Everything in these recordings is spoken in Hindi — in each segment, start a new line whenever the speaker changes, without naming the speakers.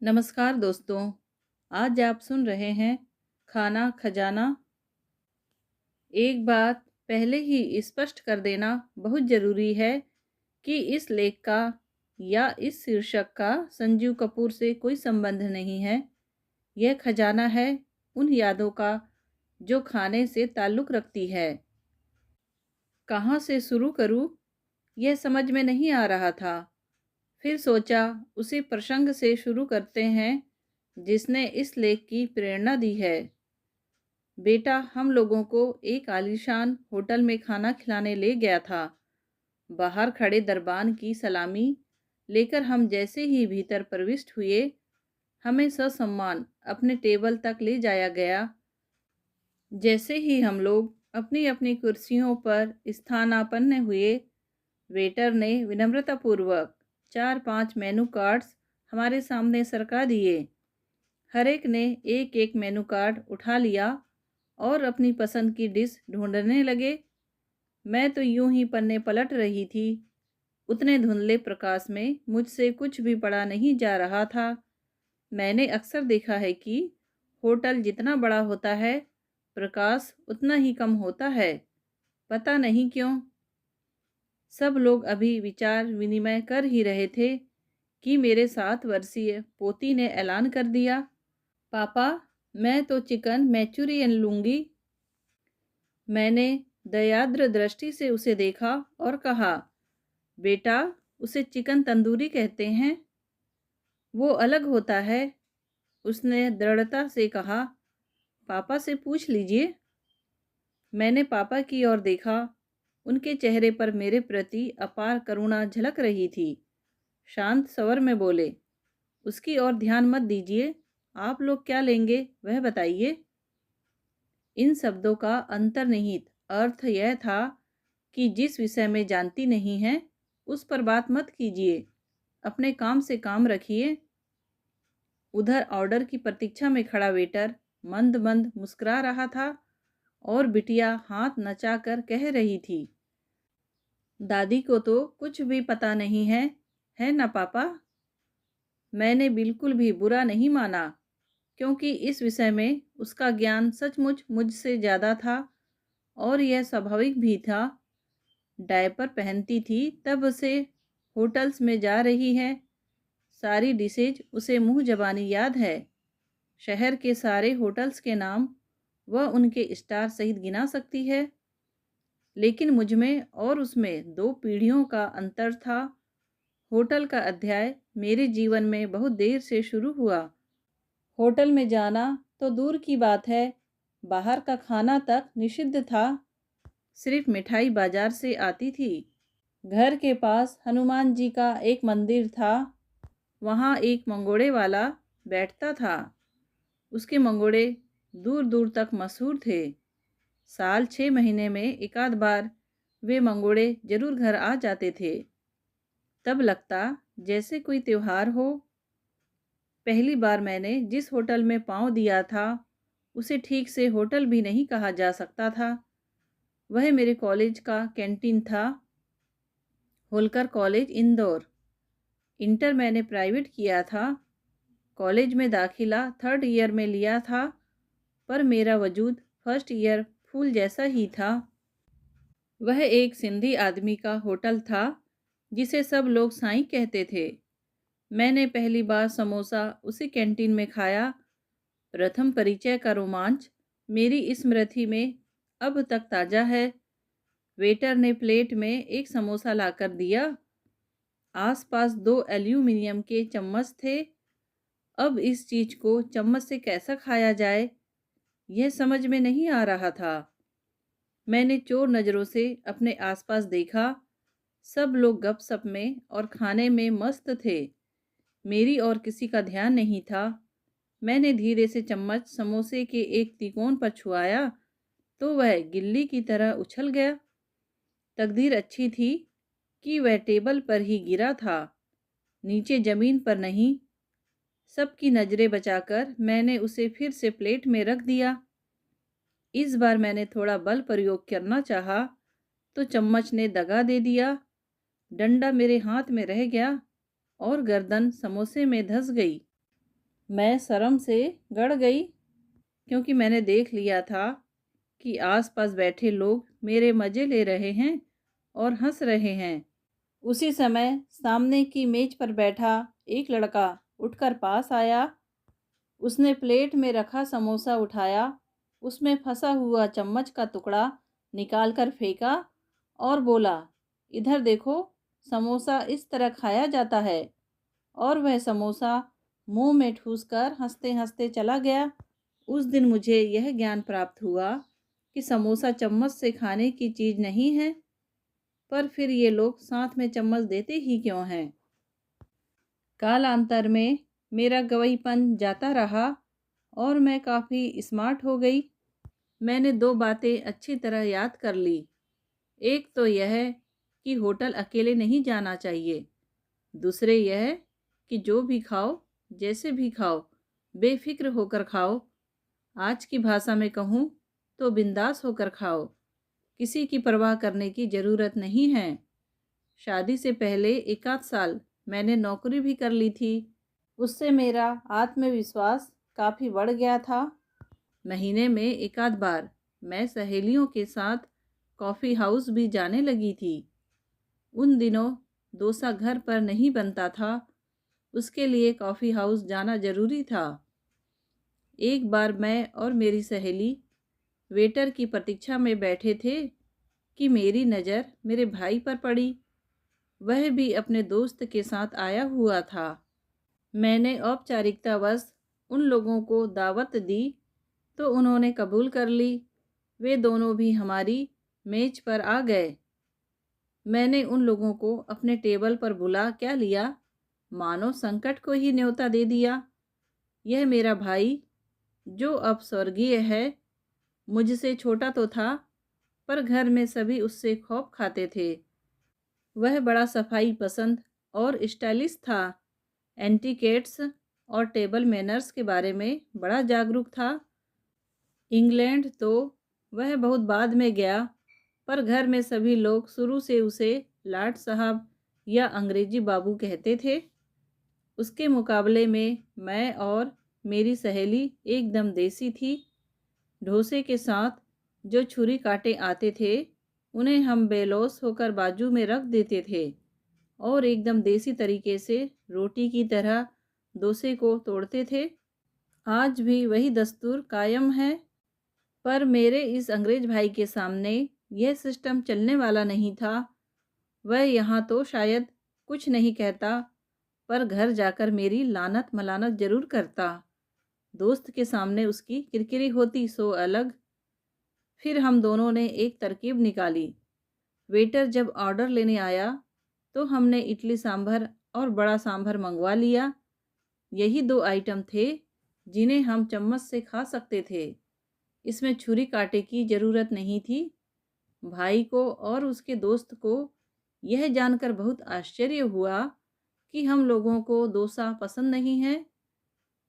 नमस्कार दोस्तों। आज आप सुन रहे हैं खाना खजाना। एक बात पहले ही स्पष्ट कर देना बहुत ज़रूरी है कि इस लेख का या इस शीर्षक का संजीव कपूर से कोई संबंध नहीं है। यह खजाना है उन यादों का जो खाने से ताल्लुक़ रखती है। कहाँ से शुरू करूँ, यह समझ में नहीं आ रहा था। फिर सोचा उसी प्रसंग से शुरू करते हैं जिसने इस लेख की प्रेरणा दी है। बेटा हम लोगों को एक आलीशान होटल में खाना खिलाने ले गया था। बाहर खड़े दरबान की सलामी लेकर हम जैसे ही भीतर प्रविष्ट हुए, हमें ससम्मान अपने टेबल तक ले जाया गया। जैसे ही हम लोग अपनी अपनी कुर्सियों पर स्थानापन्न हुए, वेटर ने विनम्रतापूर्वक 4-5 मेनू कार्ड्स हमारे सामने सरका दिए। हर एक ने एक एक मेनू कार्ड उठा लिया और अपनी पसंद की डिश ढूंढने लगे। मैं तो यूं ही पन्ने पलट रही थी। उतने धुंधले प्रकाश में मुझसे कुछ भी पढ़ा नहीं जा रहा था। मैंने अक्सर देखा है कि होटल जितना बड़ा होता है, प्रकाश उतना ही कम होता है। पता नहीं क्यों। सब लोग अभी विचार विनिमय कर ही रहे थे कि मेरे 7 वर्षीय पोती ने ऐलान कर दिया, पापा मैं तो चिकन मैचूरियन लूँगी। मैंने दयाद्र दृष्टि से उसे देखा और कहा, बेटा उसे चिकन तंदूरी कहते हैं, वो अलग होता है। उसने दृढ़ता से कहा, पापा से पूछ लीजिए। मैंने पापा की ओर देखा। उनके चेहरे पर मेरे प्रति अपार करुणा झलक रही थी। शांत स्वर में बोले, उसकी ओर ध्यान मत दीजिए, आप लोग क्या लेंगे वह बताइए। इन शब्दों का अंतर्निहित अर्थ यह था कि जिस विषय में जानती नहीं हैं उस पर बात मत कीजिए, अपने काम से काम रखिए। उधर ऑर्डर की प्रतीक्षा में खड़ा वेटर मंद मंद मुस्कुरा रहा था और बिटिया हाथ नचाकर कह रही थी, दादी को तो कुछ भी पता नहीं है ना पापा। मैंने बिल्कुल भी बुरा नहीं माना, क्योंकि इस विषय में उसका ज्ञान सचमुच मुझसे ज़्यादा था और यह स्वाभाविक भी था। डायपर पहनती थी तब से होटल्स में जा रही है। सारी डिशेज उसे मुंह ज़बानी याद है। शहर के सारे होटल्स के नाम वह उनके स्टार सहित गिना सकती है। लेकिन मुझमें और उसमें 2 पीढ़ियों का अंतर था। होटल का अध्याय मेरे जीवन में बहुत देर से शुरू हुआ। होटल में जाना तो दूर की बात है, बाहर का खाना तक निषिद्ध था। सिर्फ मिठाई बाजार से आती थी। घर के पास हनुमान जी का एक मंदिर था। वहाँ एक मंगोड़े वाला बैठता था। उसके मंगोड़े दूर दूर तक मशहूर थे। साल 6 महीने में एकाध बार वे मंगोड़े जरूर घर आ जाते थे। तब लगता जैसे कोई त्योहार हो। पहली बार मैंने जिस होटल में पाँव दिया था उसे ठीक से होटल भी नहीं कहा जा सकता था। वह मेरे कॉलेज का कैंटीन था, होलकर कॉलेज इंदौर। इंटर मैंने प्राइवेट किया था। कॉलेज में दाखिला 3rd ईयर में लिया था, पर मेरा वजूद फर्स्ट ईयर फूल जैसा ही था। वह एक सिंधी आदमी का होटल था जिसे सब लोग साईं कहते थे। मैंने पहली बार समोसा उसी कैंटीन में खाया। प्रथम परिचय का रोमांच मेरी स्मृति में अब तक ताज़ा है। वेटर ने प्लेट में एक समोसा लाकर दिया। आसपास 2 एल्यूमिनियम के चम्मच थे। अब इस चीज़ को चम्मच से कैसा खाया जाए, यह समझ में नहीं आ रहा था। मैंने चोर नज़रों से अपने आसपास देखा। सब लोग गपशप में और खाने में मस्त थे। मेरी और किसी का ध्यान नहीं था। मैंने धीरे से चम्मच समोसे के एक तिकोन पर छुआया तो वह गिल्ली की तरह उछल गया। तकदीर अच्छी थी कि वह टेबल पर ही गिरा था, नीचे ज़मीन पर नहीं। सबकी नज़रें बचाकर मैंने उसे फिर से प्लेट में रख दिया। इस बार मैंने थोड़ा बल प्रयोग करना चाहा तो चम्मच ने दगा दे दिया। डंडा मेरे हाथ में रह गया और गर्दन समोसे में धंस गई। मैं शर्म से गड़ गई, क्योंकि मैंने देख लिया था कि आसपास बैठे लोग मेरे मज़े ले रहे हैं और हंस रहे हैं। उसी समय सामने की मेज पर बैठा एक लड़का उठकर पास आया। उसने प्लेट में रखा समोसा उठाया, उसमें फंसा हुआ चम्मच का टुकड़ा निकालकर फेंका और बोला, इधर देखो, समोसा इस तरह खाया जाता है। और वह समोसा मुंह में ठूसकर हंसते हंसते चला गया। उस दिन मुझे यह ज्ञान प्राप्त हुआ कि समोसा चम्मच से खाने की चीज़ नहीं है, पर फिर ये लोग साथ में चम्मच देते ही क्यों हैं। कालांतर में मेरा गवईपन जाता रहा और मैं काफ़ी स्मार्ट हो गई। मैंने दो बातें अच्छी तरह याद कर ली। एक तो यह कि होटल अकेले नहीं जाना चाहिए। दूसरे यह कि जो भी खाओ, जैसे भी खाओ, बेफिक्र होकर खाओ। आज की भाषा में कहूँ तो बिंदास होकर खाओ। किसी की परवाह करने की ज़रूरत नहीं है। शादी से पहले 1 आध साल मैंने नौकरी भी कर ली थी। उससे मेरा आत्मविश्वास काफ़ी बढ़ गया था। महीने में 1 आध बार मैं सहेलियों के साथ कॉफ़ी हाउस भी जाने लगी थी। उन दिनों डोसा घर पर नहीं बनता था, उसके लिए कॉफ़ी हाउस जाना ज़रूरी था। एक बार मैं और मेरी सहेली वेटर की प्रतीक्षा में बैठे थे कि मेरी नज़र मेरे भाई पर पड़ी। वह भी अपने दोस्त के साथ आया हुआ था। मैंने औपचारिकतावश उन लोगों को दावत दी तो उन्होंने कबूल कर ली। वे दोनों भी हमारी मेज पर आ गए। मैंने उन लोगों को अपने टेबल पर बुला क्या लिया, मानो संकट को ही न्योता दे दिया। यह मेरा भाई, जो अब स्वर्गीय है, मुझसे छोटा तो था, पर घर में सभी उससे खौफ खाते थे। वह बड़ा सफाई पसंद और स्टाइलिश था। एंटीकेट्स और टेबल मैनर्स के बारे में बड़ा जागरूक था। इंग्लैंड तो वह बहुत बाद में गया, पर घर में सभी लोग शुरू से उसे लॉर्ड साहब या अंग्रेजी बाबू कहते थे। उसके मुकाबले में मैं और मेरी सहेली एकदम देसी थी। डोसे के साथ जो छुरी कांटे आते थे, उन्हें हम बेलौस होकर बाजू में रख देते थे और एकदम देसी तरीके से रोटी की तरह डोसे को तोड़ते थे। आज भी वही दस्तूर कायम है, पर मेरे इस अंग्रेज भाई के सामने यह सिस्टम चलने वाला नहीं था। वह यहाँ तो शायद कुछ नहीं कहता, पर घर जाकर मेरी लानत मलानत जरूर करता। दोस्त के सामने उसकी किरकिरी होती सो अलग। फिर हम दोनों ने एक तरकीब निकाली। वेटर जब ऑर्डर लेने आया तो हमने इडली सांभर और बड़ा सांभर मंगवा लिया। यही दो आइटम थे जिन्हें हम चम्मच से खा सकते थे। इसमें छुरी कांटे की ज़रूरत नहीं थी। भाई को और उसके दोस्त को यह जानकर बहुत आश्चर्य हुआ कि हम लोगों को डोसा पसंद नहीं है,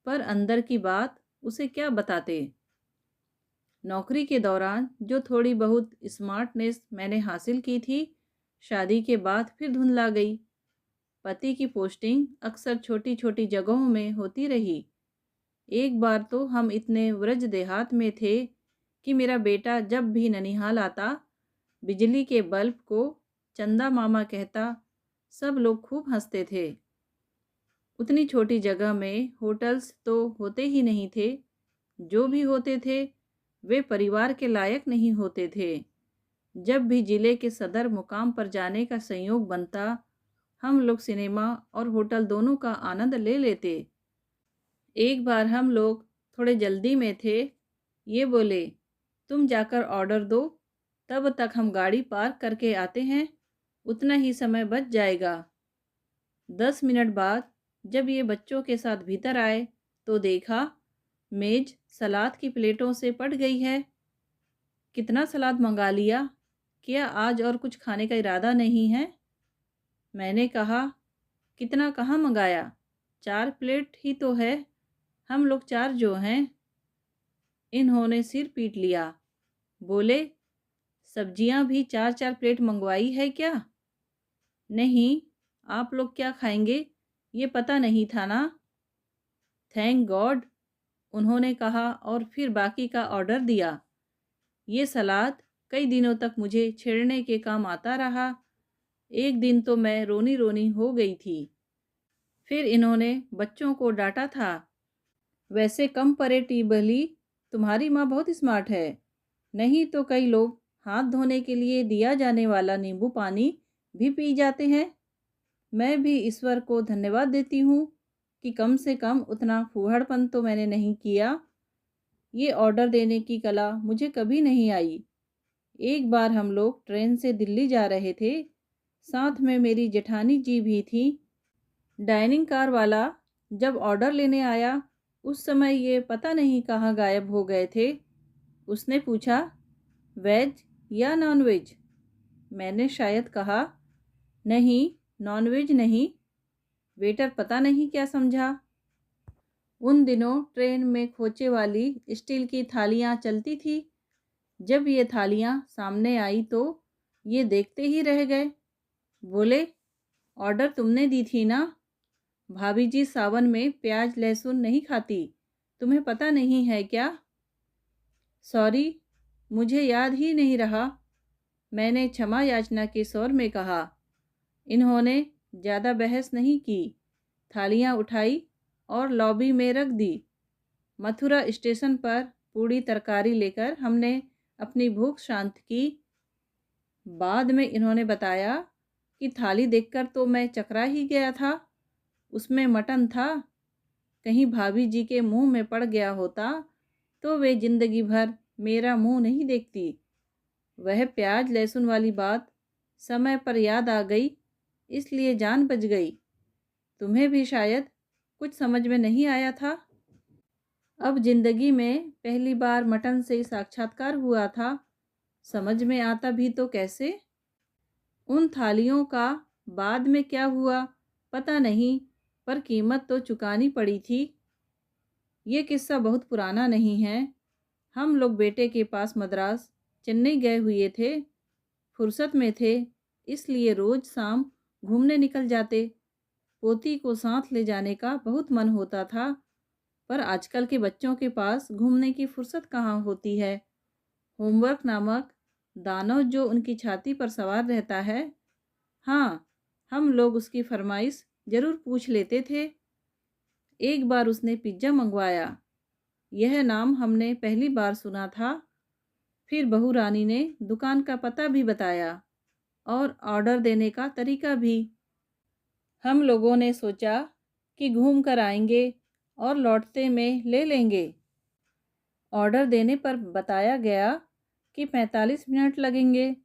पर अंदर की बात उसे क्या बताते। नौकरी के दौरान जो थोड़ी बहुत स्मार्टनेस मैंने हासिल की थी, शादी के बाद फिर धुंधला गई। पति की पोस्टिंग अक्सर छोटी छोटी जगहों में होती रही। एक बार तो हम इतने व्रज देहात में थे कि मेरा बेटा जब भी ननिहाल आता, बिजली के बल्ब को चंदा मामा कहता। सब लोग खूब हंसते थे। उतनी छोटी जगह में होटल्स तो होते ही नहीं थे। जो भी होते थे वे परिवार के लायक नहीं होते थे। जब भी जिले के सदर मुकाम पर जाने का संयोग बनता, हम लोग सिनेमा और होटल दोनों का आनंद ले लेते। एक बार हम लोग थोड़े जल्दी में थे। ये बोले, तुम जाकर ऑर्डर दो, तब तक हम गाड़ी पार्क करके आते हैं, उतना ही समय बच जाएगा। 10 मिनट बाद जब ये बच्चों के साथ भीतर आए तो देखा मेज सलाद की प्लेटों से पट गई है। कितना सलाद मंगा लिया, क्या आज और कुछ खाने का इरादा नहीं है? मैंने कहा, कितना कहाँ मंगाया, 4 प्लेट ही तो है, हम लोग 4 जो हैं। इन्होंने सिर पीट लिया। बोले, सब्जियां भी 4 4 प्लेट मंगवाई है क्या? नहीं, आप लोग क्या खाएंगे ये पता नहीं था ना। थैंक गॉड, उन्होंने कहा और फिर बाकी का ऑर्डर दिया। ये सलाद कई दिनों तक मुझे छेड़ने के काम आता रहा। एक दिन तो मैं रोनी रोनी हो गई थी। फिर इन्होंने बच्चों को डांटा था, वैसे कंपैरेटिवली तुम्हारी माँ बहुत स्मार्ट है, नहीं तो कई लोग हाथ धोने के लिए दिया जाने वाला नींबू पानी भी पी जाते हैं। मैं भी ईश्वर को धन्यवाद देती हूँ कि कम से कम उतना फूहड़पन तो मैंने नहीं किया। ये ऑर्डर देने की कला मुझे कभी नहीं आई। एक बार हम लोग ट्रेन से दिल्ली जा रहे थे, साथ में मेरी जेठानी जी भी थी। डाइनिंग कार वाला जब ऑर्डर लेने आया, उस समय ये पता नहीं कहाँ गायब हो गए थे। उसने पूछा, वेज या नॉन वेज? मैंने शायद कहा, नहीं, नॉन वेज नहीं। वेटर पता नहीं क्या समझा। उन दिनों ट्रेन में खोचे वाली स्टील की थालियाँ चलती थी। जब ये थालियाँ सामने आई तो ये देखते ही रह गए। बोले, ऑर्डर तुमने दी थी ना? भाभी जी सावन में प्याज लहसुन नहीं खाती, तुम्हें पता नहीं है क्या? सॉरी, मुझे याद ही नहीं रहा, मैंने क्षमा याचना के स्वर में कहा। इन्होंने ज़्यादा बहस नहीं की, थालियाँ उठाई और लॉबी में रख दी। मथुरा स्टेशन पर पूड़ी तरकारी लेकर हमने अपनी भूख शांत की। बाद में इन्होंने बताया कि थाली देखकर तो मैं चकरा ही गया था। उसमें मटन था। कहीं भाभी जी के मुंह में पड़ गया होता तो वे जिंदगी भर मेरा मुंह नहीं देखती। वह प्याज लहसुन वाली बात समय पर याद आ गई, इसलिए जान बच गई। तुम्हें भी शायद कुछ समझ में नहीं आया था। अब जिंदगी में पहली बार मटन से साक्षात्कार हुआ था। समझ में आता भी तो कैसे। उन थालियों का बाद में क्या हुआ पता नहीं, पर कीमत तो चुकानी पड़ी थी। ये किस्सा बहुत पुराना नहीं है। हम लोग बेटे के पास मद्रास चेन्नई गए हुए थे, फुर्सत में थे, इसलिए रोज शाम घूमने निकल जाते। पोती को साथ ले जाने का बहुत मन होता था, पर आजकल के बच्चों के पास घूमने की फुर्सत कहाँ होती है। होमवर्क नामक दानव जो उनकी छाती पर सवार रहता है, हाँ, हम लोग उसकी फरमाइश जरूर पूछ लेते थे। एक बार उसने पिज्ज़ा मंगवाया। यह नाम हमने पहली बार सुना था। फिर बहू रानी ने दुकान का पता भी बताया और ऑर्डर देने का तरीका भी। हम लोगों ने सोचा कि घूम कर आएंगे और लौटते में ले लेंगे। ऑर्डर देने पर बताया गया कि 45 मिनट लगेंगे।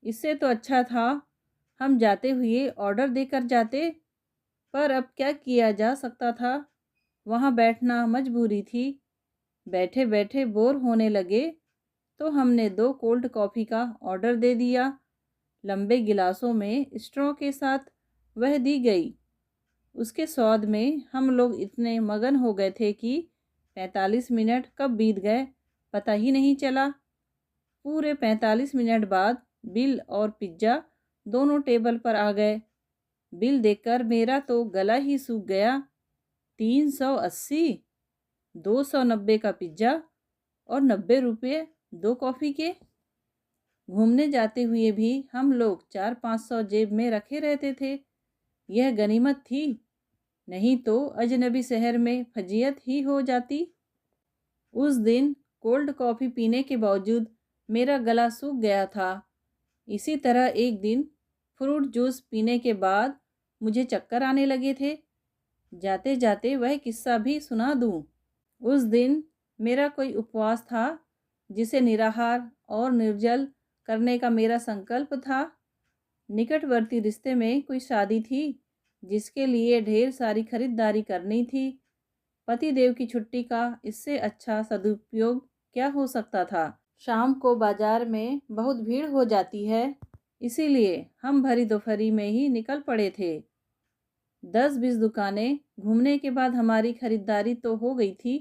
इससे तो अच्छा था हम जाते हुए ऑर्डर देकर जाते, पर अब क्या किया जा सकता था। वहाँ बैठना मजबूरी थी। बैठे बैठे बोर होने लगे तो हमने 2 कोल्ड कॉफ़ी का ऑर्डर दे दिया। लंबे गिलासों में स्ट्रॉ के साथ वह दी गई। उसके स्वाद में हम लोग इतने मगन हो गए थे कि 45 मिनट कब बीत गए पता ही नहीं चला। पूरे 45 मिनट बाद बिल और पिज्ज़ा दोनों टेबल पर आ गए। बिल देखकर मेरा तो गला ही सूख गया। 380, 290 का पिज्ज़ा और 90 रुपये 2 कॉफ़ी के। घूमने जाते हुए भी हम लोग 400-500 जेब में रखे रहते थे। यह गनीमत थी, नहीं तो अजनबी शहर में फजीयत ही हो जाती। उस दिन कोल्ड कॉफ़ी पीने के बावजूद मेरा गला सूख गया था। इसी तरह एक दिन फ्रूट जूस पीने के बाद मुझे चक्कर आने लगे थे। जाते जाते वह किस्सा भी सुना दूँ। उस दिन मेरा कोई उपवास था जिसे निराहार और निर्जल करने का मेरा संकल्प था। निकटवर्ती रिश्ते में कोई शादी थी जिसके लिए ढेर सारी खरीदारी करनी थी। पतिदेव की छुट्टी का इससे अच्छा सदुपयोग क्या हो सकता था। शाम को बाजार में बहुत भीड़ हो जाती है, इसीलिए हम भरी दोपहरी में ही निकल पड़े थे। 10-20 दुकानें घूमने के बाद हमारी खरीदारी तो हो गई थी,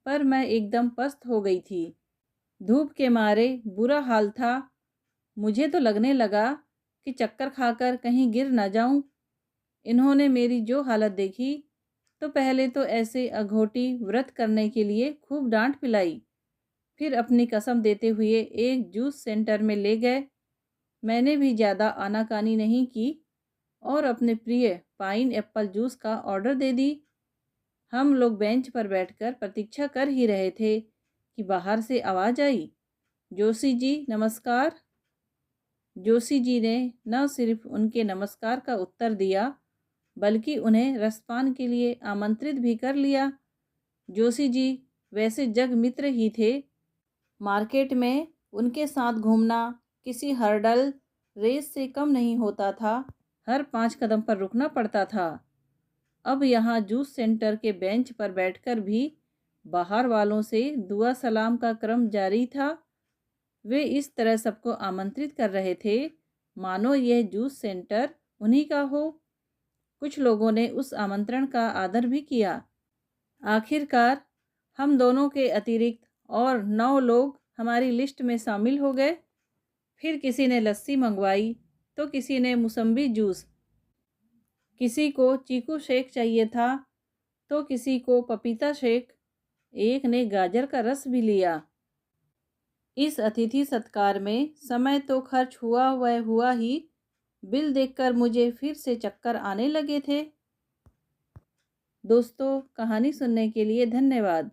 पर मैं एकदम पस्त हो गई थी। धूप के मारे बुरा हाल था। मुझे तो लगने लगा कि चक्कर खाकर कहीं गिर न जाऊं। इन्होंने मेरी जो हालत देखी तो पहले तो ऐसे अघोटी व्रत करने के लिए खूब डांट पिलाई। फिर अपनी कसम देते हुए एक जूस सेंटर में ले गए। मैंने भी ज़्यादा आनाकानी नहीं की और अपने प्रिय पाइन एप्पल जूस का ऑर्डर दे दी। हम लोग बेंच पर बैठकर प्रतीक्षा कर ही रहे थे कि बाहर से आवाज़ आई, जोशी जी नमस्कार। जोशी जी ने न सिर्फ उनके नमस्कार का उत्तर दिया, बल्कि उन्हें रसपान के लिए आमंत्रित भी कर लिया। जोशी जी वैसे जग मित्र ही थे। मार्केट में उनके साथ घूमना किसी हर्डल रेस से कम नहीं होता था। हर 5 कदम पर रुकना पड़ता था। अब यहाँ जूस सेंटर के बेंच पर बैठकर भी बाहर वालों से दुआ सलाम का क्रम जारी था। वे इस तरह सबको आमंत्रित कर रहे थे मानो यह जूस सेंटर उन्हीं का हो। कुछ लोगों ने उस आमंत्रण का आदर भी किया। आखिरकार हम दोनों के अतिरिक्त और 9 लोग हमारी लिस्ट में शामिल हो गए। फिर किसी ने लस्सी मंगवाई तो किसी ने मौसम्बी जूस, किसी को चीकू शेक चाहिए था तो किसी को पपीता शेक, एक ने गाजर का रस भी लिया। इस अतिथि सत्कार में समय तो खर्च हुआ वह हुआ ही, बिल देखकर मुझे फिर से चक्कर आने लगे थे। दोस्तों, कहानी सुनने के लिए धन्यवाद।